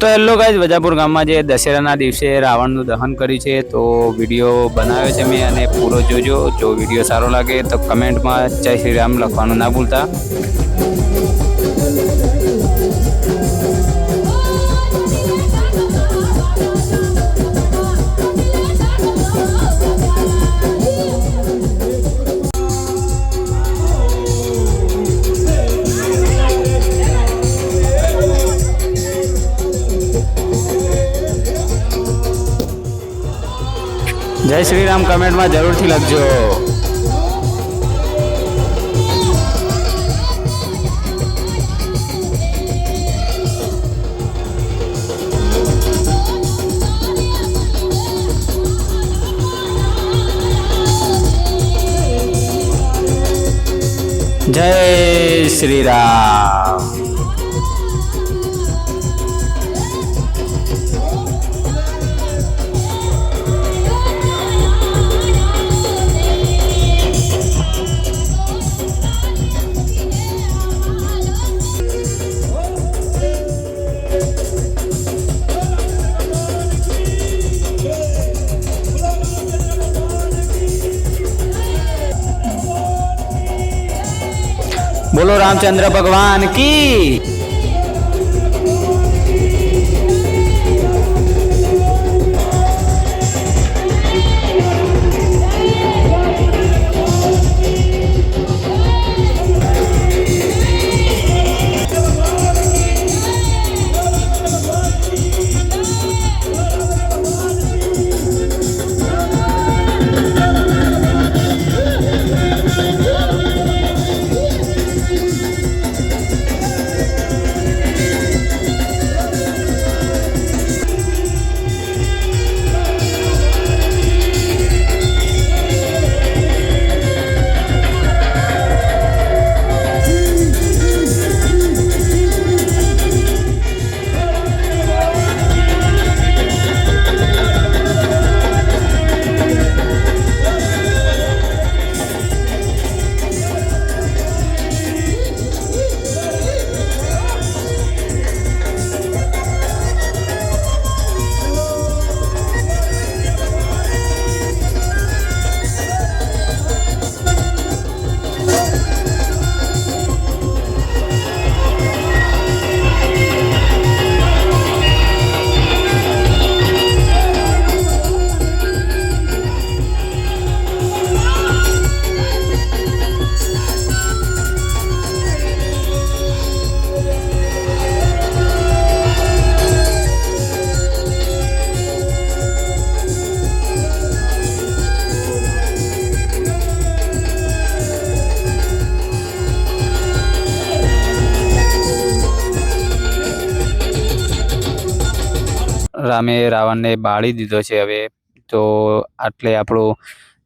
तो hello guys, वजापुर गाम में जे दशहरा दिवसे रावणનું દહન કર્યું છે તો વિડીયો બનાવ્યો છે મેં અને પૂરો જોજો। જો વિડીયો સારો લાગે તો કમેન્ટમાં જય શ્રી રામ લખવાનું ના ભૂલતા। जय श्री राम कमेंट में जरूर थी लखजो। जय श्री राम। बोलो रामचंद्र भगवान की। रामे रावण ने बाળી દીધો છે। હવે તો આટલે આપણો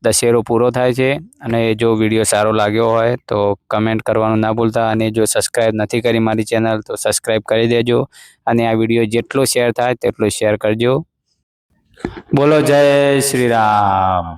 દશેરો પૂરો થાય છે અને જો વિડીયો સારો લાગ્યો હોય તો કમેન્ટ કરવાનું ના ભૂલતા અને જો સબસ્ક્રાઇબ નથી કરી મારી ચેનલ તો સબસ્ક્રાઇબ કરી દેજો અને આ વિડીયો જેટલો શેર થાય તેટલો શેર કરજો। બોલો જય શ્રી રામ।